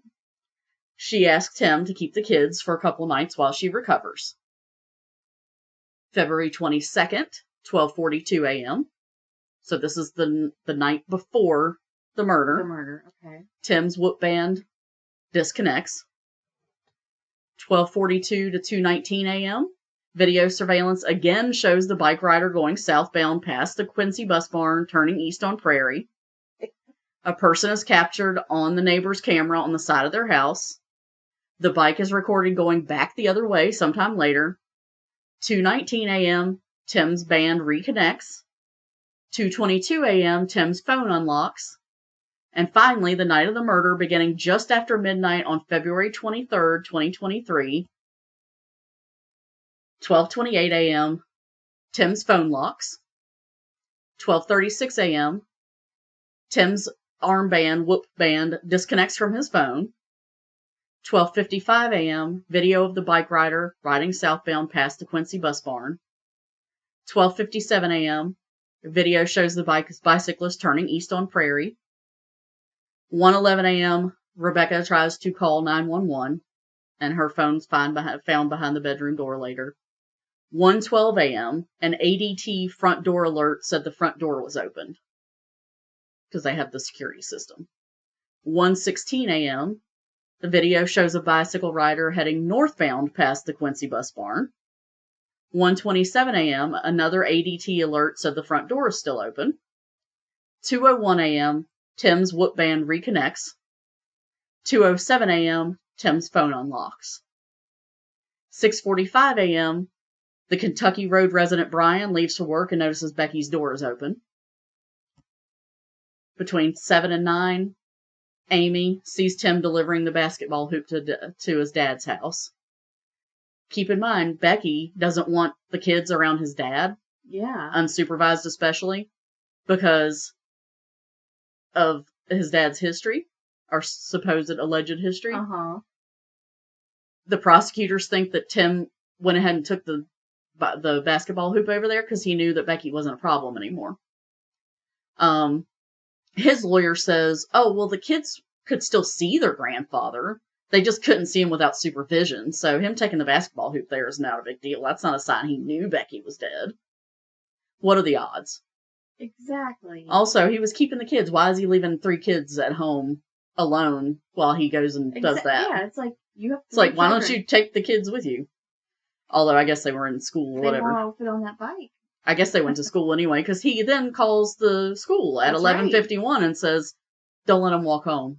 A: She asks him to keep the kids for a couple nights while she recovers. February 22nd, 12:42 a.m. So this is the night before the murder.
B: The murder, okay.
A: Tim's Whoop Band disconnects. 12:42 to 2:19 a.m. Video surveillance again shows the bike rider going southbound past the Quincy bus barn, turning east on Prairie. A person is captured on the neighbor's camera on the side of their house. The bike is recorded going back the other way sometime later. 2:19 a.m., Tim's band reconnects. 2:22 a.m., Tim's phone unlocks. And finally, the night of the murder, beginning just after midnight on February 23rd, 2023, 12:28 a.m., Tim's phone locks. 12:36 a.m., Tim's armband, Whoop Band, disconnects from his phone. 12:55 a.m., video of the bike rider riding southbound past the Quincy bus barn. 12:57 a.m., video shows the bicyclist turning east on Prairie. 1:11 a.m., Rebecca tries to call 911, and her phone's found behind the bedroom door later. 1:12 a.m., an ADT front door alert said the front door was opened, because they have the security system. 1:16 a.m., the video shows a bicycle rider heading northbound past the Quincy bus barn. 1:27 a.m., another ADT alert said the front door is still open. 2:01 a.m., Tim's Whoop Band reconnects. 2:07 a.m., Tim's phone unlocks. 6:45 a.m., the Kentucky Road resident Brian leaves for work and notices Becky's door is open. between 7 and 9, Amy sees Tim delivering the basketball hoop to his dad's house. Keep in mind, Becky doesn't want the kids around his dad.
B: Yeah.
A: Unsupervised especially, because of his dad's history, or supposed alleged history.
B: Uh-huh.
A: The prosecutors think that Tim went ahead and took the basketball hoop over there because he knew that Becky wasn't a problem anymore. His lawyer says, oh, well, the kids could still see their grandfather. They just couldn't see him without supervision. So him taking the basketball hoop there is not a big deal. That's not a sign he knew Becky was dead. What are the odds?
B: Exactly.
A: Also, he was keeping the kids. Why is he leaving 3 kids at home alone while he goes and does that?
B: Yeah, it's like, you have to.
A: It's like, why don't you take the kids with you? Although I guess they were in school or whatever.
B: They won't fit on that bike.
A: I guess they went to school anyway, because he then calls the school at 11:51 and says, don't let him walk home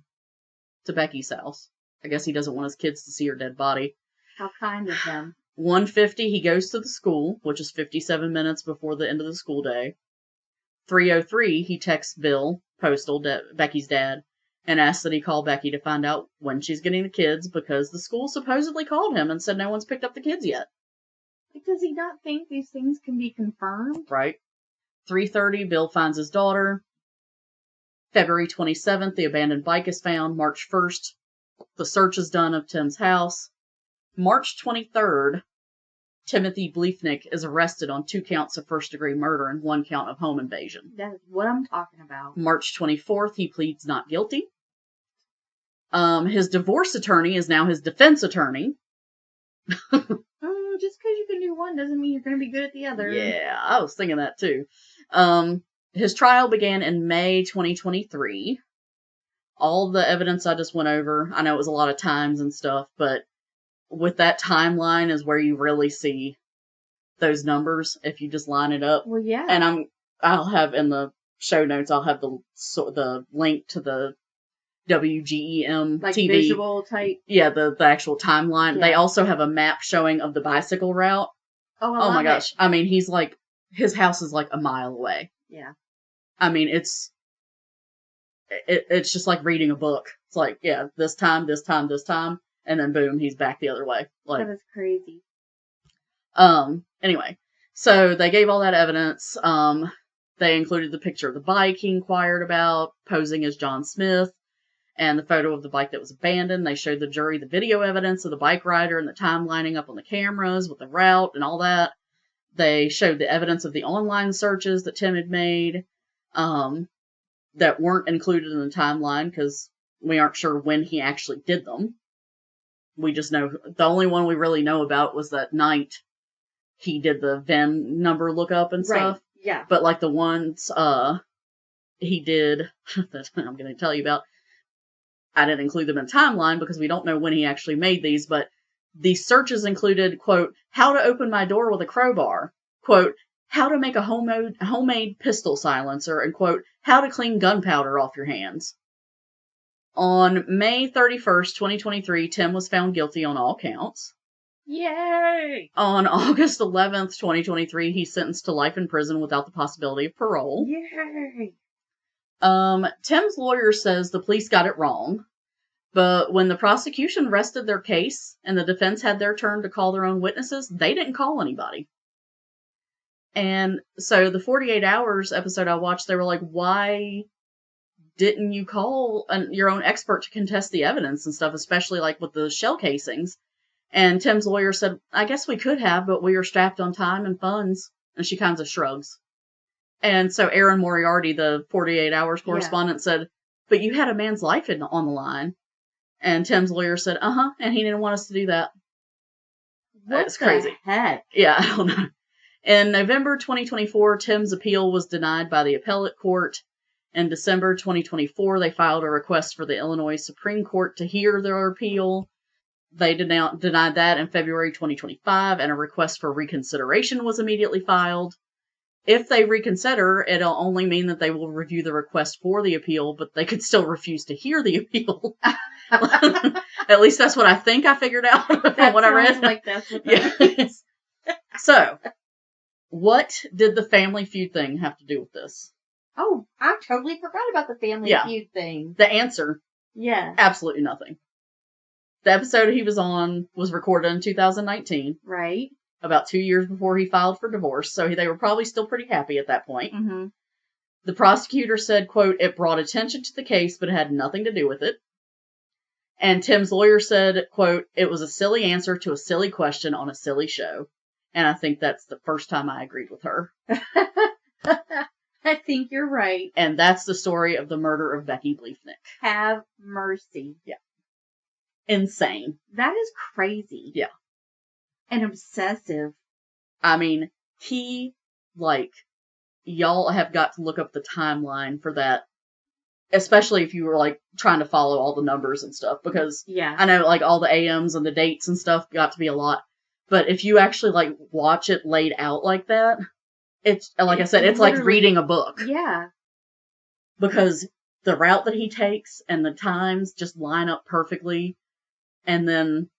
A: to Becky's house. I guess he doesn't want his kids to see her dead body.
B: How kind of him.
A: 1:50, he goes to the school, which is 57 minutes before the end of the school day. 3:03, he texts Bill, Postal, Becky's dad, and asks that he call Becky to find out when she's getting the kids, because the school supposedly called him and said no one's picked up the kids yet.
B: Does he not think these things can be confirmed?
A: Right. 3:30, Bill finds his daughter. February 27th, the abandoned bike is found. March 1st, the search is done of Tim's house. March 23rd, Timothy Bliefnick is arrested on 2 counts of first-degree murder and 1 count of home invasion.
B: That's what I'm talking about.
A: March 24th, he pleads not guilty. His divorce attorney is now his defense attorney.
B: Just because you can do one doesn't mean you're going to be good at the other.
A: Yeah, I was thinking that too. His trial began in May 2023. All the evidence I just went over, I know it was a lot of times and stuff, but with that timeline is where you really see those numbers if you just line it up.
B: Well, yeah.
A: And I'll have in the show notes, I'll have the link to the WGEM
B: like
A: TV.
B: Visual type.
A: Yeah, the actual timeline.
B: Yeah.
A: They also have a map showing of the bicycle route.
B: Oh
A: my gosh. I mean, his house is like a mile away.
B: Yeah.
A: I mean, it's just like reading a book. It's like, yeah, this time, and then boom, he's back the other way. Like,
B: that is crazy.
A: Anyway, so they gave all that evidence. They included the picture of the bike he inquired about, posing as John Smith, and the photo of the bike that was abandoned. They showed the jury the video evidence of the bike rider and the time lining up on the cameras with the route and all that. They showed the evidence of the online searches that Tim had made, that weren't included in the timeline because we aren't sure when he actually did them. We just know, the only one we really know about was that night he did the VIN number lookup and stuff.
B: Right, yeah.
A: But like the ones, he did, that I'm going to tell you about, I didn't include them in timeline because we don't know when he actually made these, but these searches included, quote, how to open my door with a crowbar, quote, how to make a homemade pistol silencer, and quote, how to clean gunpowder off your hands. On May 31st, 2023, Tim was found guilty on all counts.
B: Yay!
A: On August 11th, 2023, he's sentenced to life in prison without the possibility of parole.
B: Yay!
A: Tim's lawyer says the police got it wrong, but when the prosecution rested their case and the defense had their turn to call their own witnesses, they didn't call anybody. And so the 48 Hours episode I watched, they were like, why didn't you call your own expert to contest the evidence and stuff, especially like with the shell casings? And Tim's lawyer said, I guess we could have, but we are strapped on time and funds. And she kind of shrugs. And so Erin Moriarty, the 48 Hours correspondent, said, but you had a man's life on the line. And Tim's lawyer said, and he didn't want us to do that. It's crazy.
B: Heck?
A: Yeah, I don't know. In November 2024, Tim's appeal was denied by the appellate court. In December 2024, they filed a request for the Illinois Supreme Court to hear their appeal. They denied that in February 2025, and a request for reconsideration was immediately filed. If they reconsider, it'll only mean that they will review the request for the appeal, but they could still refuse to hear the appeal. At least that's what I think I figured out from what I read.
B: Like that's what that means.
A: So, what did the Family Feud thing have to do with this?
B: Oh, I totally forgot about the Family Feud thing.
A: The answer.
B: Yeah.
A: Absolutely nothing. The episode he was on was recorded in 2019.
B: Right.
A: About 2 years before he filed for divorce, so they were probably still pretty happy at that point.
B: Mm-hmm.
A: The prosecutor said, quote, it brought attention to the case, but it had nothing to do with it. And Tim's lawyer said, quote, it was a silly answer to a silly question on a silly show. And I think that's the first time I agreed with her.
B: I think you're right.
A: And that's the story of the murder of Becky Bleifnick.
B: Have mercy.
A: Yeah. Insane.
B: That is crazy.
A: Yeah.
B: And obsessive.
A: I mean, y'all have got to look up the timeline for that. Especially if you were, trying to follow all the numbers and stuff. Because I know, all the AMs and the dates and stuff got to be a lot. But if you actually, watch it laid out like that, it's, I said, it's like reading a book.
B: Yeah.
A: Because the route that he takes and the times just line up perfectly. And then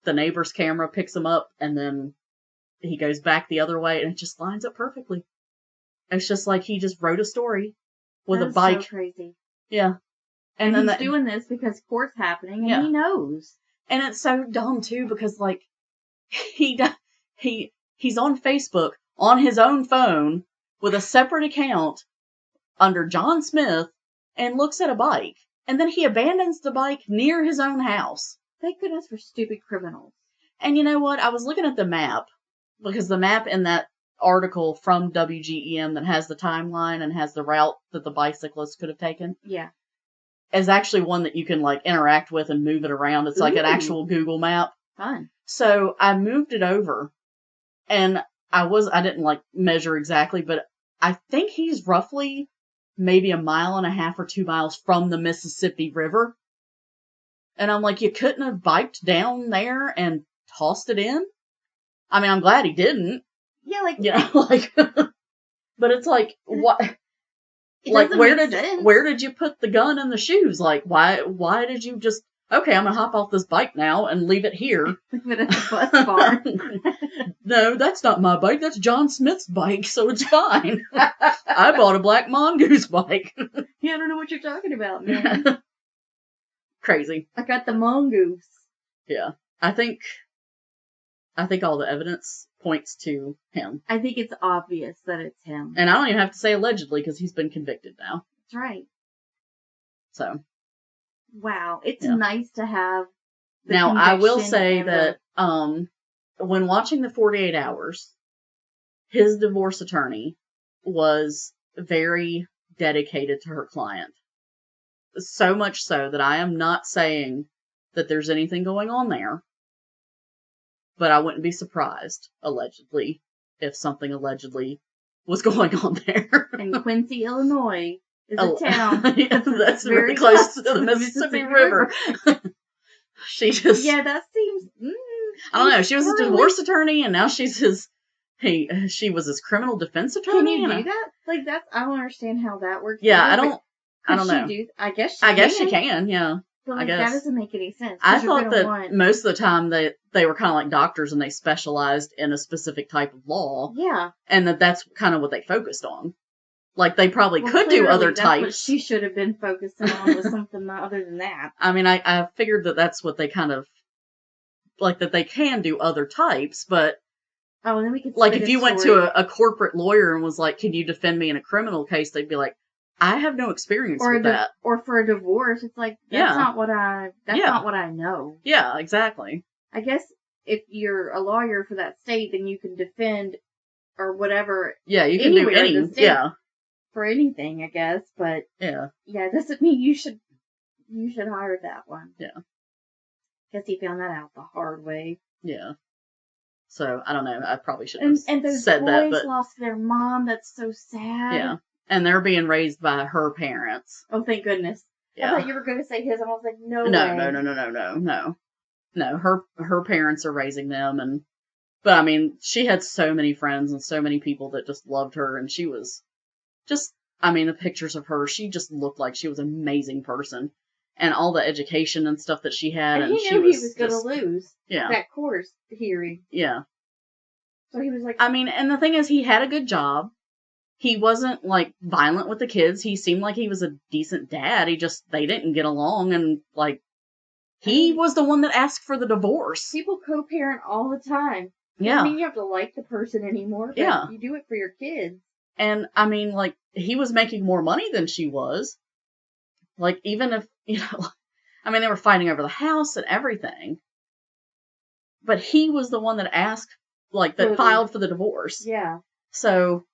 A: the neighbor's camera picks him up and then he goes back the other way and it just lines up perfectly. It's just like he just wrote a story with a bike.
B: So crazy.
A: Yeah.
B: And he's doing this because court's happening and he knows.
A: And it's so dumb too because he's on Facebook on his own phone with a separate account under John Smith and looks at a bike. And then he abandons the bike near his own house.
B: Thank goodness for stupid criminals.
A: And you know what? I was looking at the map because the map in that article from WGEM that has the timeline and has the route that the bicyclist could have taken.
B: Yeah.
A: Is actually one that you can interact with and move it around. It's like an actual Google map.
B: Fun.
A: So I moved it over and I didn't measure exactly, but I think he's roughly maybe 1.5 miles or 2 miles from the Mississippi River. And I'm like, you couldn't have biked down there and tossed it in? I mean, I'm glad he didn't.
B: Yeah,
A: but it's what? Where did you put the gun and the shoes? Why did you just, okay, I'm gonna hop off this bike now and leave it here.
B: Leave it at the bus barn.
A: No, that's not my bike. That's John Smith's bike, so it's fine. I bought a black mongoose bike.
B: Yeah, I don't know what you're talking about, man.
A: Crazy.
B: I got the mongoose.
A: Yeah. I think all the evidence points to him.
B: I think it's obvious that it's him.
A: And I don't even have to say allegedly because he's been convicted now.
B: That's right.
A: So.
B: Wow. It's nice to have the
A: Now, I will say that when watching the 48 Hours, his divorce attorney was very dedicated to her client. So much so that I am not saying that there's anything going on there. But I wouldn't be surprised, allegedly, if something allegedly was going on there.
B: And Quincy, Illinois is a town.
A: That's very close to the Mississippi River. She just...
B: Yeah, that seems...
A: I don't know. She was a divorce attorney, and now she's his... she was his criminal defense attorney.
B: Can you do that? I don't understand how that works.
A: Yeah, I don't know.
B: I guess
A: she can, yeah.
B: But
A: I guess.
B: That doesn't make any sense.
A: I thought that most of the time they were kind of like doctors and they specialized in a specific type of law.
B: Yeah.
A: And that's kind of what they focused on. They probably could do other types.
B: What she should have been focusing on was something other than that.
A: I mean, I figured that's what they kind of, that they can do other types, but...
B: Oh, then we could...
A: if you went to a corporate lawyer and was like, can you defend me in a criminal case? They'd be like, I have no experience with that.
B: Or for a divorce, it's that's not what not what I know.
A: Yeah, exactly.
B: I guess if you're a lawyer for that state, then you can defend or whatever.
A: Yeah, you can do anything. Yeah.
B: For anything, I guess, but
A: yeah,
B: it doesn't mean you should hire that one.
A: Yeah.
B: Guess he found that out the hard way.
A: Yeah. So I don't know. I probably shouldn't have
B: and those
A: said that.
B: But lost their mom. That's so sad.
A: Yeah. And they're being raised by her parents.
B: Oh, thank goodness.
A: Yeah.
B: I thought you were going to say his, and I was like, no way.
A: No. Her parents are raising them, but I mean, she had so many friends and so many people that just loved her, and she was just, I mean, the pictures of her, she just looked like she was an amazing person, and all the education and stuff that she had,
B: and he knew he was going to lose.
A: Yeah.
B: That course hearing.
A: Yeah.
B: So he was like,
A: I mean, and the thing is, he had a good job. he wasn't, like, violent with the kids. He seemed like he was a decent dad. They didn't get along, and, like, he was the one that asked for the divorce.
B: People co-parent all the time.
A: Yeah.
B: I mean, you have to like the person anymore, but you do it for your kids.
A: And, I mean, like, he was making more money than she was. Like, even if, I mean, they were fighting over the house and everything. But he was the one that asked, like, that filed for the divorce.
B: Yeah.
A: So,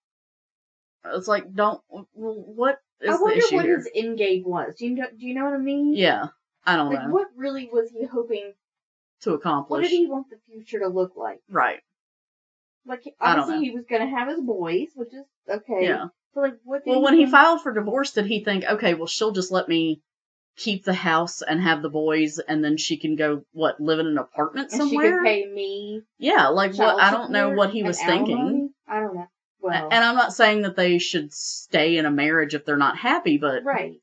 A: it's like, what is the issue here?
B: I wonder what his end game was. Do you know what I mean?
A: Yeah. I don't know.
B: What really was he hoping
A: to accomplish?
B: What did he want the future to look like?
A: Right.
B: Like, obviously he was going to have his boys, which is okay.
A: Yeah.
B: But, like, what did
A: when he filed for divorce, did he think, okay, well, she'll just let me keep the house and have the boys, and then she can go, live in an apartment somewhere?
B: She can pay me.
A: Yeah, like, what? I don't know what he was thinking.
B: I don't know. Well.
A: And I'm not saying that they should stay in a marriage if they're not happy, but...
B: Right.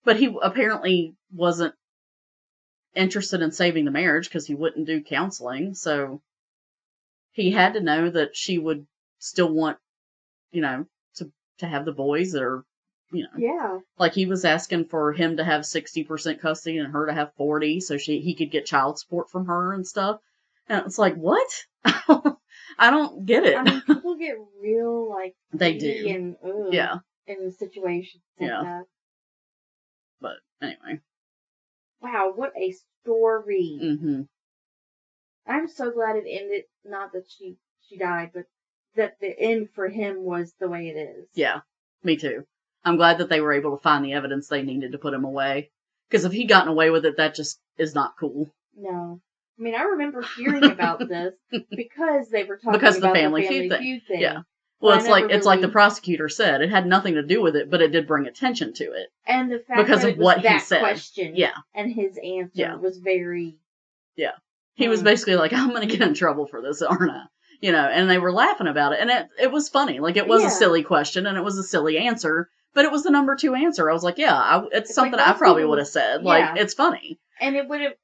A: But he apparently wasn't interested in saving the marriage because he wouldn't do counseling, so he had to know that she would still want, to have the boys, or,
B: Yeah.
A: Like, he was asking for him to have 60% custody and her to have 40%, so he could get child support from her and stuff. And it's like, what? I don't get it.
B: I mean, people get real, like,
A: they do.
B: And, in situations like that.
A: But, anyway.
B: Wow, what a story.
A: Mm-hmm.
B: I'm so glad it ended, not that she died, but that the end for him was the way it is.
A: Yeah, me too. I'm glad that they were able to find the evidence they needed to put him away. Because if he'd gotten away with it, that just is not cool.
B: No. I mean, I remember hearing about this because they were talking about the Family Feud thing.
A: Yeah. Well, it's like the prosecutor said. It had nothing to do with it, but it did bring attention to it.
B: And the fact
A: because
B: that
A: of what
B: that
A: he said.
B: Question and his answer was very...
A: Yeah. He was basically like, I'm going to get in trouble for this, aren't I? And they were laughing about it. And it was funny. Like, it was a silly question, and it was a silly answer, but it was the number 2 answer. I was like, it's something like I probably would have said. Like, it's funny.
B: And it would have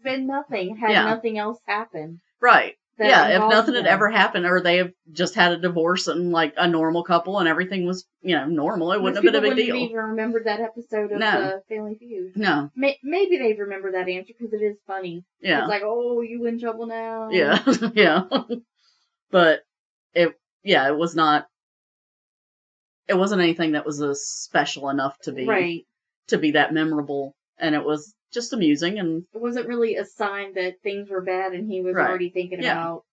B: been nothing had nothing else happened.
A: Right. Yeah, if nothing had ever happened, or they have just had a divorce and, like, a normal couple and everything was, normal, it wouldn't have been a big deal.
B: People wouldn't even remember that episode of the Family Feud.
A: No.
B: Maybe they remember that answer because it is funny.
A: Yeah.
B: It's like, oh, you in trouble now?
A: Yeah, yeah. But, it wasn't anything that was special enough to be, to be that memorable, and it was just amusing, and
B: it wasn't really a sign that things were bad and he was already thinking about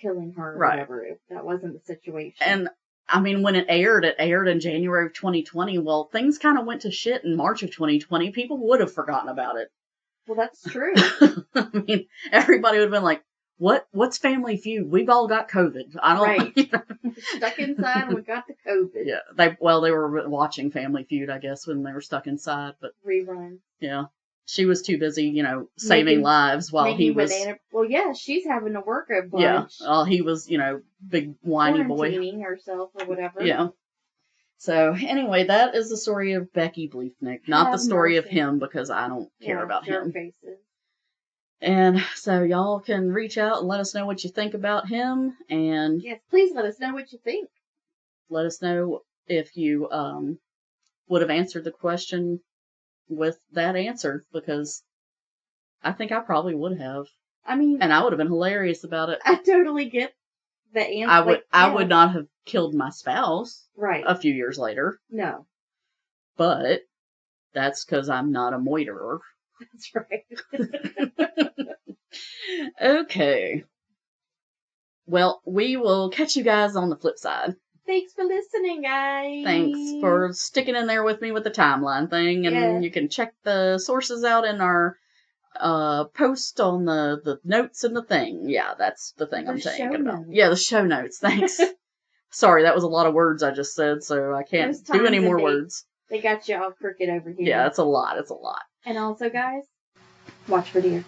B: killing her or whatever. That wasn't the situation.
A: And I mean, when it aired in January of 2020. Well, things kind of went to shit in March of 2020. People would have forgotten about it.
B: Well, that's true.
A: I mean, everybody would have been like, What's Family Feud? We've all got COVID. I don't.
B: Stuck inside and we got the COVID.
A: Yeah. They were watching Family Feud, I guess, when they were stuck inside, but
B: rerun.
A: Yeah. She was too busy, saving lives while he was.
B: Well, yeah, she's having to work a bunch.
A: Yeah. While he was, big whiny boy.
B: Quarantining herself or whatever.
A: Yeah. So anyway, that is the story of Becky Bleifnick, not the story of him, because I don't care about him.
B: Faces.
A: And so y'all can reach out and let us know what you think about him, and
B: yes, please let us know what you think.
A: Let us know if you would have answered the question with that answer, because I think I probably would have.
B: I mean,
A: and I would have been hilarious about it.
B: I totally get the answer.
A: I would not have killed my spouse a few years later.
B: No.
A: But that's because I'm not a moiterer.
B: That's right.
A: Okay. Well, we will catch you guys on the flip side.
B: Thanks for listening, guys.
A: Thanks for sticking in there with me with the timeline thing. And you can check the sources out in our post on the notes and the thing. Yeah, that's the thing I'm saying about. Yeah, the show notes. Thanks. Sorry, that was a lot of words I just said, so I can't do any more words.
B: They got you all crooked over here.
A: Yeah, it's a lot. It's a lot.
B: And also, guys, watch for deer.